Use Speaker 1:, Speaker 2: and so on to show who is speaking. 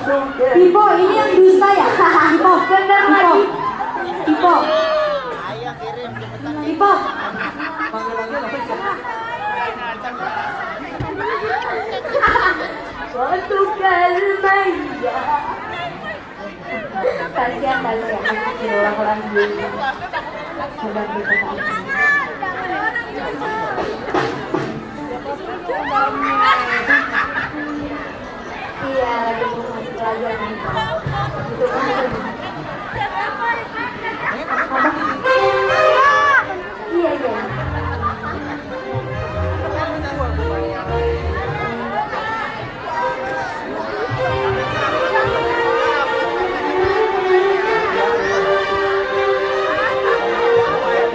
Speaker 1: Tipo, ini yang dusta ya? Tipo, bener lagi. Tipo. Tipo. Waktu kalmaya. Kasihan. Diulang lagi. Coba kita iya, lagi pelajaran itu.